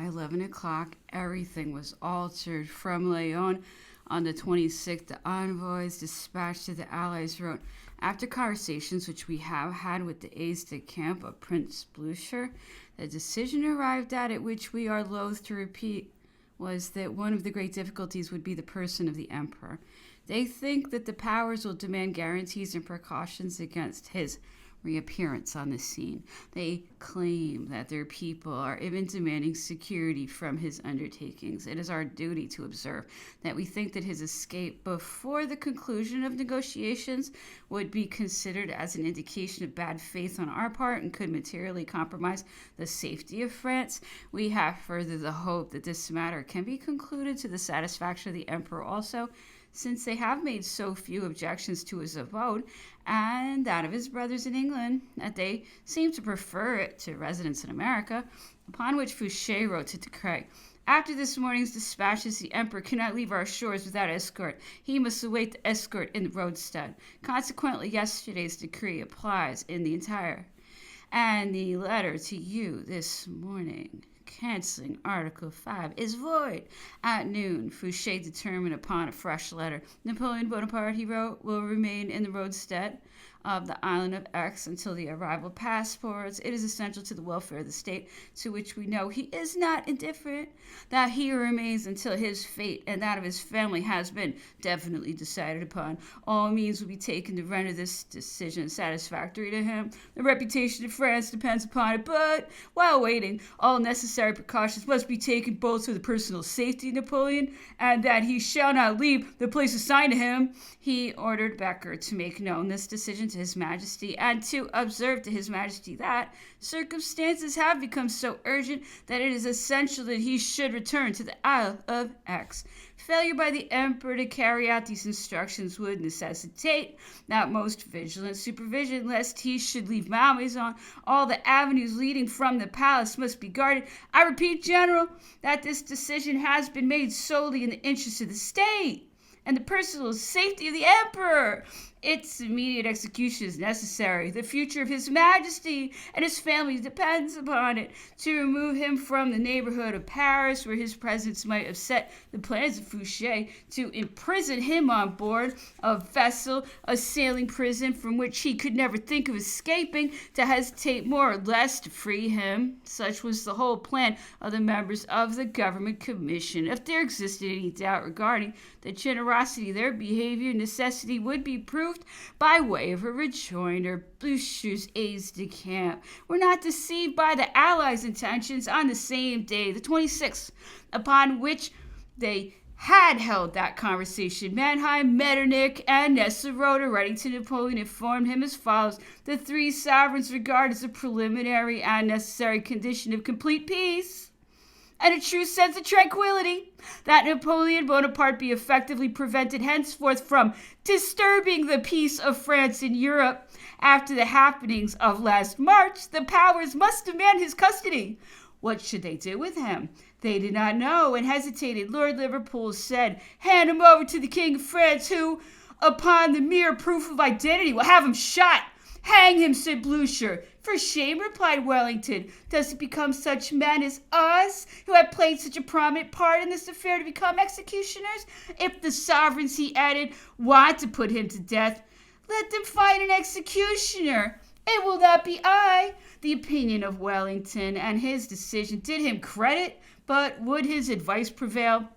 By 11 o'clock, everything was altered. From Lyon on the 26th, the envoys dispatched to the Allies wrote, after conversations which we have had with the aides-de-camp of Prince Blucher, the decision arrived at which we are loath to repeat, was that one of the great difficulties would be the person of the emperor. They think that the powers will demand guarantees and precautions against his reappearance on the scene. They claim that their people are even demanding security from his undertakings. It is our duty to observe that we think that his escape before the conclusion of negotiations would be considered as an indication of bad faith on our part and could materially compromise the safety of France. We have further the hope that this matter can be concluded to the satisfaction of the emperor also, since they have made so few objections to his abode and that of his brothers in England, that they seem to prefer it to residence in America, upon which Fouché wrote to Decrès, after this morning's dispatches, the emperor cannot leave our shores without escort. He must await the escort in the roadstead. Consequently, yesterday's decree applies in the entire. And the letter to you this morning, canceling Article 5, is void. At noon, Fouché determined upon a fresh letter. Napoleon Bonaparte, he wrote, will remain in the roadstead of the island of Aix until the arrival of passports. It is essential to the welfare of the state, to which we know he is not indifferent, that he remains until his fate and that of his family has been definitely decided upon. All means will be taken to render this decision satisfactory to him. The reputation of France depends upon it, but while waiting, all necessary precautions must be taken both for the personal safety of Napoleon and that he shall not leave the place assigned to him. He ordered Becker to make known this decision to His Majesty and to observe to His Majesty that circumstances have become so urgent that it is essential that he should return to the Isle of Aix. Failure by the emperor to carry out these instructions would necessitate that most vigilant supervision lest he should leave Malmaison. All the avenues leading from the palace must be guarded. I repeat, General, that this decision has been made solely in the interest of the state and the personal safety of the emperor. Its immediate execution is necessary. The future of His Majesty and his family depends upon it. To remove him from the neighborhood of Paris, where his presence might upset the plans of Fouché, to imprison him on board a vessel, a sailing prison from which he could never think of escaping, to hesitate more or less to free him. Such was the whole plan of the members of the government commission. If there existed any doubt regarding the generosity of their behavior, necessity would be proved by way of a rejoinder. Blucher's aides-de-camp were not deceived by the Allies' intentions on the same day, the 26th, upon which they had held that conversation. Mannheim, Metternich, and Nesselrode, writing to Napoleon, informed him as follows: the three sovereigns regard as a preliminary and necessary condition of complete peace and a true sense of tranquility, that Napoleon Bonaparte be effectively prevented henceforth from disturbing the peace of France in Europe. After the happenings of last March, the powers must demand his custody. What should they do with him? They did not know and hesitated. Lord Liverpool said, hand him over to the King of France, who, upon the mere proof of identity, will have him shot. Hang him, said Blucher. For shame, replied Wellington. Does it become such men as us, who have played such a prominent part in this affair, to become executioners? If the sovereigns, he added, want to put him to death, let them find an executioner. It will not be I. The opinion of Wellington and his decision did him credit, but would his advice prevail?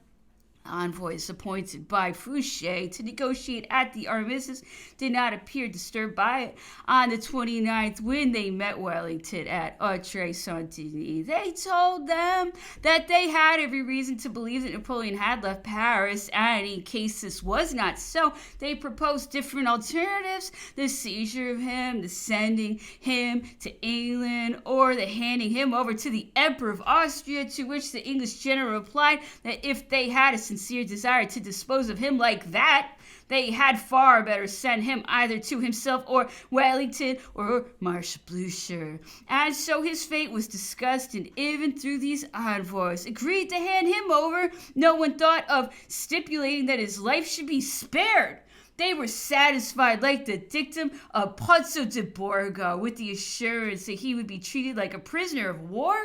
Envoys appointed by Fouché to negotiate at the armistice did not appear disturbed by it. On the 29th, when they met Wellington at Autry-Saint-Denis, they told them that they had every reason to believe that Napoleon had left Paris, and in case this was not so, they proposed different alternatives: the seizure of him, the sending him to England, or the handing him over to the Emperor of Austria, to which the English general replied that if they had a sincere desire to dispose of him like that, they had far better send him either to himself or Wellington or Marshal Blucher. And so his fate was discussed, and even through these envoys agreed to hand him over. No one thought of stipulating that his life should be spared. They were satisfied, like the dictum of Pozzo di Borgo, with the assurance that he would be treated like a prisoner of war.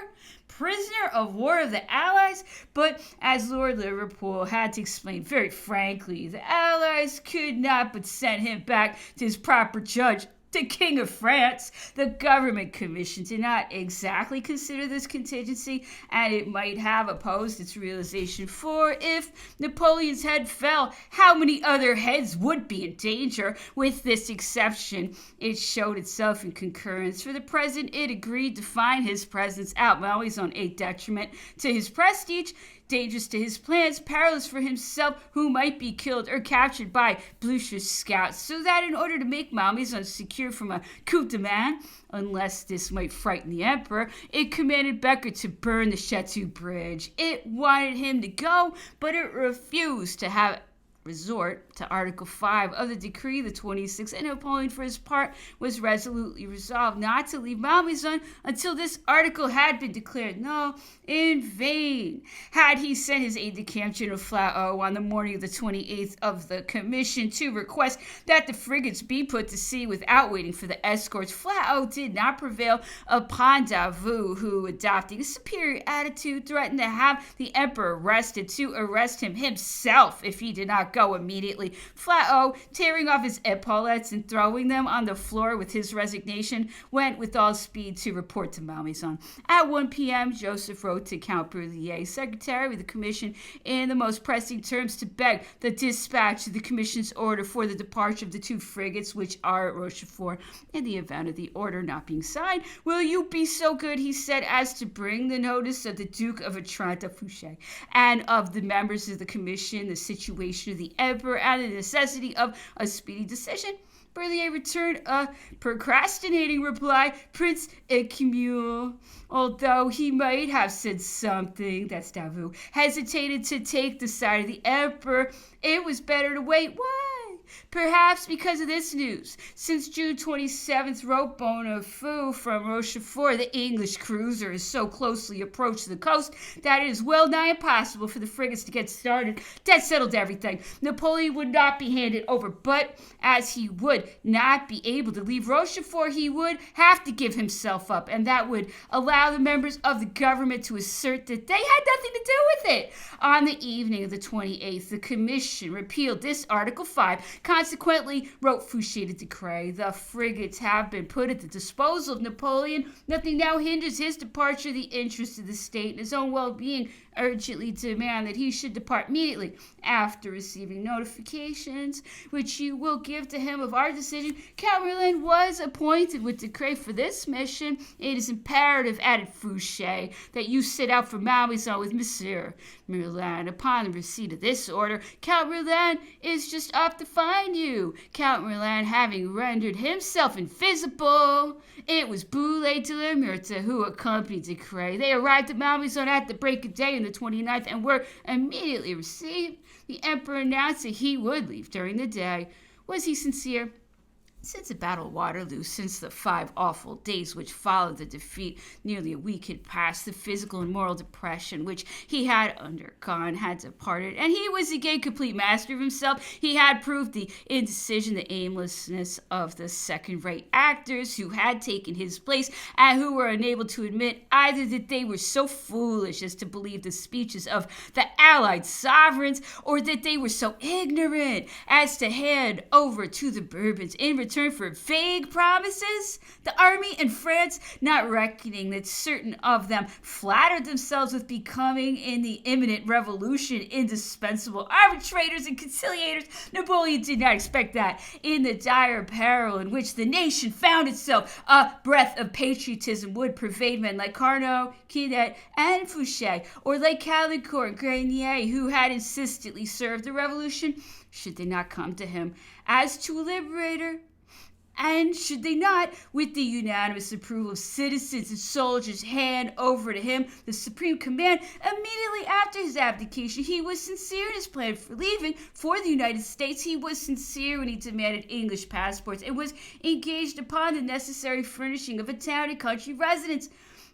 prisoner of war of the Allies, but as Lord Liverpool had to explain very frankly, the Allies could not but send him back to his proper judge, the King of France. The government commission did not exactly consider this contingency, and it might have opposed its realization, for if Napoleon's head fell, how many other heads would be in danger? With this exception, it showed itself in concurrence. For the present, it agreed to find his presence at Malmaison a detriment to his prestige, dangerous to his plans, perilous for himself, who might be killed or captured by Blucher's scouts, so that in order to make Malmaison secure from a coup de main, unless this might frighten the emperor, it commanded Becker to burn the Chateau Bridge. It wanted him to go, but it refused to have resort to Article 5 of the decree, the 26th, and Napoleon, for his part, was resolutely resolved not to leave Malmaison until this article had been declared null. In vain had he sent his aide-de-camp, General Flahaut, on the morning of the 28th of the commission to request that the frigates be put to sea without waiting for the escorts. Flahaut did not prevail upon Davout, who, adopting a superior attitude, threatened to have the emperor arrested, to arrest him himself if he did not go immediately. Flahaut, tearing off his epaulettes and throwing them on the floor with his resignation, went with all speed to report to Malmaison. At 1 p.m., Joseph wrote to Count Brullier, secretary of the commission, in the most pressing terms to beg the dispatch of the commission's order for the departure of the 2 frigates which are at Rochefort. In the event of the order not being signed, will you be so good, he said, as to bring the notice of the Duke of Otranto-Fouché and of the members of the commission, the situation of the emperor, and the necessity of a speedy decision? Brullier returned a procrastinating reply, Prince Écumeur, although he might have said something, that's Davout, hesitated to take the side of the emperor. It was better to wait. Why? Perhaps because of this news. Since June 27th, wrote Bonafou from Rochefort, the English cruiser has so closely approached the coast that it is well nigh impossible for the frigates to get started. That settled everything. Napoleon would not be handed over, but as he would not be able to leave Rochefort, he would have to give himself up, and that would allow the members of the government to assert that they had nothing to do with it. On the evening of the 28th, the commission repealed this Article 5. Consequently, wrote Fouché de Decrès, the frigates have been put at the disposal of Napoleon. Nothing now hinders his departure. The interests of the state and his own well-being urgently demand that he should depart immediately. After receiving notifications, which you will give to him of our decision, Count Merlin was appointed with Decrès for this mission. It is imperative, added Fouché, that you set out for Malmaison with Monsieur Merlin. Upon the receipt of this order, Count Merlin is just off to find you. Count Merlin having rendered himself invisible, it was Boulet de la Meurthe who accompanied Decrès. They arrived at Malmaison at the break of day on the 29th and were immediately received. The emperor announced that he would leave during the day. Was he sincere? Since the Battle of Waterloo, since the 5 awful days which followed the defeat, nearly a week had passed. The physical and moral depression which he had undergone had departed, and he was again complete master of himself. He had proved the indecision, the aimlessness of the second-rate actors who had taken his place, and who were unable to admit either that they were so foolish as to believe the speeches of the Allied sovereigns, or that they were so ignorant as to hand over to the Bourbons in return for vague promises. The army in France, not reckoning that certain of them flattered themselves with becoming in the imminent revolution indispensable arbitrators and conciliators, Napoleon did not expect that in the dire peril in which the nation found itself, a breath of patriotism would pervade men like Carnot, Quinet, and Fouché, or like Caulaincourt and Grenier, who had insistently served the revolution, should they not come to him as to a liberator. And should they not, with the unanimous approval of citizens and soldiers, hand over to him the supreme command? Immediately after his abdication, he was sincere in his plan for leaving for the United States. He was sincere when he demanded English passports and was engaged upon the necessary furnishing of a town and country residence.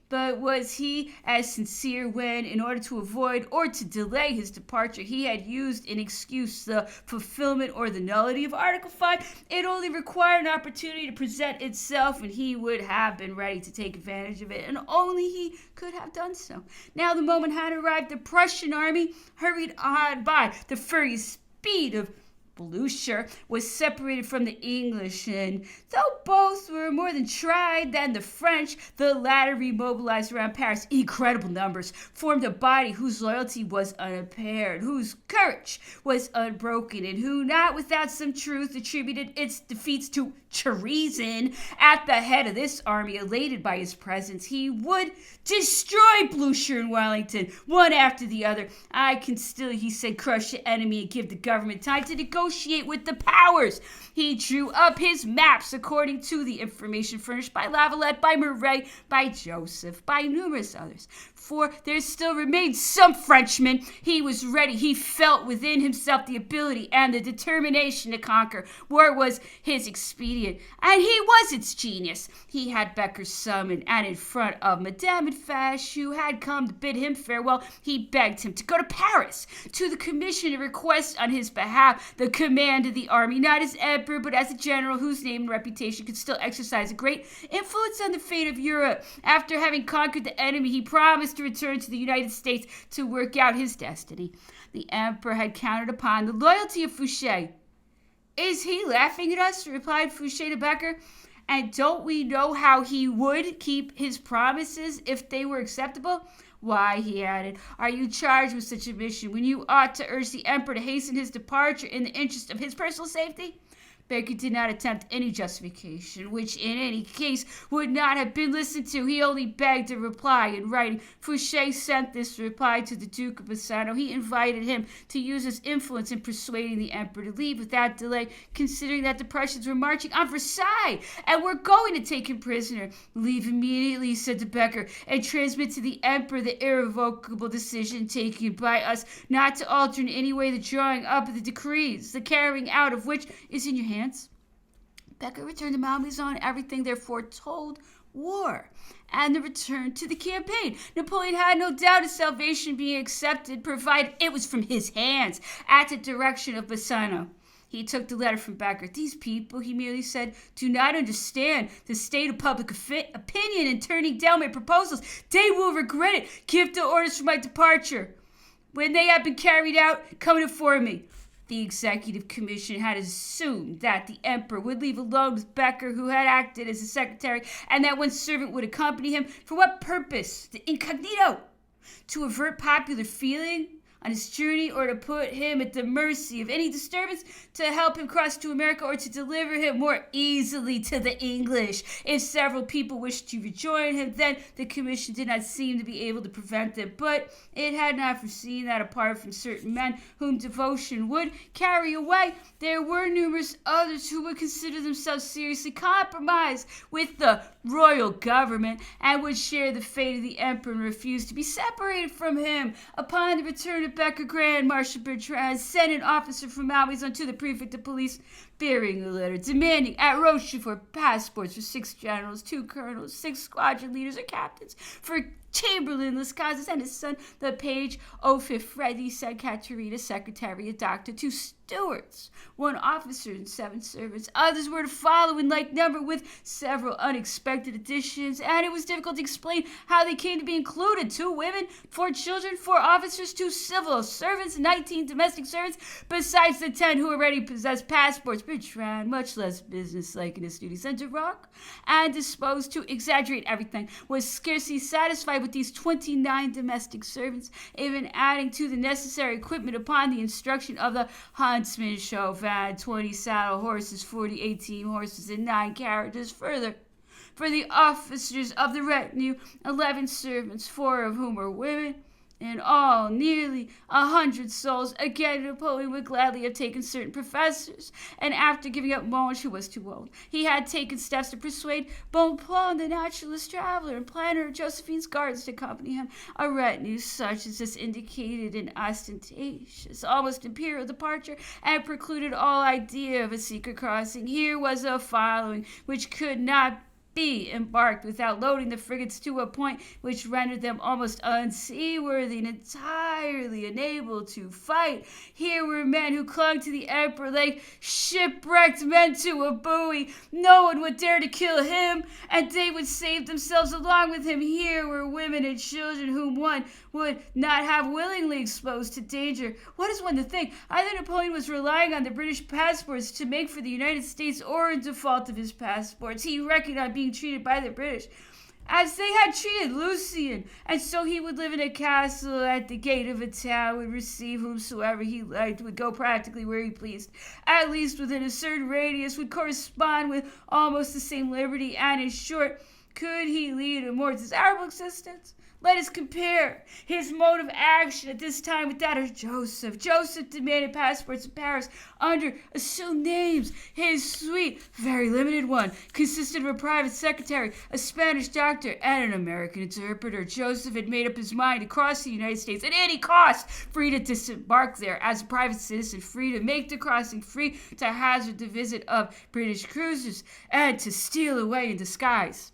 But was he as sincere when, in order to avoid or to delay his departure, he had used an excuse, the fulfillment or the nullity of Article 5? It only required an opportunity to present itself, and he would have been ready to take advantage of it, and only he could have done so. Now the moment had arrived. The Prussian army hurried on by the furious speed of Blucher was separated from the English, and though both were more than tried than the French, the latter remobilized around Paris. Incredible numbers formed a body whose loyalty was unimpaired, whose courage was unbroken, and who, not without some truth, attributed its defeats to treason. At the head of this army, elated by his presence, he would destroy Blucher and Wellington, one after the other. I can still, he said, crush the enemy and give the government time to negotiate with the powers. He drew up his maps according to the information furnished by Lavalette, by Murray, by Joseph, by numerous others. For there still remained some Frenchmen. He was ready. He felt within himself the ability and the determination to conquer. War was his expedient, and he was its genius. He had Becker summoned, and in front of Madame and Fache, who had come to bid him farewell, he begged him to go to Paris to the commission and request on his behalf the command of the army, not as emperor, but as a general whose name and reputation could still exercise a great influence on the fate of Europe. After having conquered the enemy, he promised to return to the United States to work out his destiny. The emperor had counted upon the loyalty of Fouché. "Is he laughing at us?" replied Fouché to Becker. "And don't we know how he would keep his promises if they were acceptable? Why," he added, "are you charged with such a mission when you ought to urge the emperor to hasten his departure in the interest of his personal safety?" Becker did not attempt any justification, which in any case would not have been listened to. He only begged a reply in writing. Fouché sent this reply to the Duke of Masson. He invited him to use his influence in persuading the emperor to leave without delay, considering that the Prussians were marching on Versailles and were going to take him prisoner. "Leave immediately," he said to Becker, "and transmit to the emperor the irrevocable decision taken by us not to alter in any way the drawing up of the decrees, the carrying out of which is in your hands." Becker returned to Malmaison. Everything therefore told war and the return to the campaign. Napoleon had no doubt of salvation being accepted, provided it was from his hands, at the direction of Bassano. He took the letter from Becker. "These people," he merely said, "do not understand the state of public opinion in turning down my proposals. They will regret it. Give the orders for my departure. When they have been carried out, come and inform me." The executive commission had assumed that the emperor would leave alone with Becker, who had acted as a secretary, and that one servant would accompany him. For what purpose? The incognito! To avert popular feeling on his journey, or to put him at the mercy of any disturbance, to help him cross to America, or to deliver him more easily to the English. If several people wished to rejoin him, then the commission did not seem to be able to prevent them. But it had not foreseen that apart from certain men whom devotion would carry away, there were numerous others who would consider themselves seriously compromised with the royal government and would share the fate of the emperor and refuse to be separated from him. Upon the return of Becker, Grand Marshal Bertrand sent an officer from Malmaison to the prefect of police, bearing a letter demanding at Rochefort passports for 6 generals, 2 colonels, 6 squadron leaders or captains, for Chamberlain Lescazes and his son, the page Frederic, said Caterina, secretary, a doctor, 2 stewards, 1 officer, and 7 servants. Others were to follow in like number, with several unexpected additions, and it was difficult to explain how they came to be included. 2 women, 4 children, 4 officers, 2 civil servants, 19 domestic servants, besides the 10 who already possessed passports. Bertrand, much less businesslike in his duties than Duroc, and disposed to exaggerate everything, was scarcely satisfied with these 29 domestic servants, even adding to the necessary equipment upon the instruction of the huntsman Chauvin, 20 saddle horses, 40 18 horses, and 9 carriages. Further, for the officers of the retinue, 11 servants, 4 of whom were women. In all, nearly 100 souls. Again, Napoleon would gladly have taken certain professors, and after giving up Monge, who was too old, he had taken steps to persuade Bonpland, the naturalist, traveler, and planner of Josephine's gardens, to accompany him. A retinue such as this indicated an ostentatious, almost imperial departure, and precluded all idea of a secret crossing. Here was a following which could not be embarked without loading the frigates to a point which rendered them almost unseaworthy and entirely unable to fight. Here were men who clung to the emperor like shipwrecked men to a buoy. No one would dare to kill him, and they would save themselves along with him. Here were women and children whom one would not have willingly exposed to danger. What is one to think? Either Napoleon was relying on the British passports to make for the United States, or in default of his passports, he reckoned on being treated by the British as they had treated Lucien, and so he would live in a castle at the gate of a town, would receive whomsoever he liked, would go practically where he pleased, at least within a certain radius, would correspond with almost the same liberty, and in short, could he lead a more desirable existence? Let us compare his mode of action at this time with that of Joseph. Joseph demanded passports in Paris under assumed names. His suite, very limited one, consisted of a private secretary, a Spanish doctor, and an American interpreter. Joseph had made up his mind to cross the United States at any cost, free to disembark there as a private citizen, free to make the crossing, free to hazard the visit of British cruisers, and to steal away in disguise.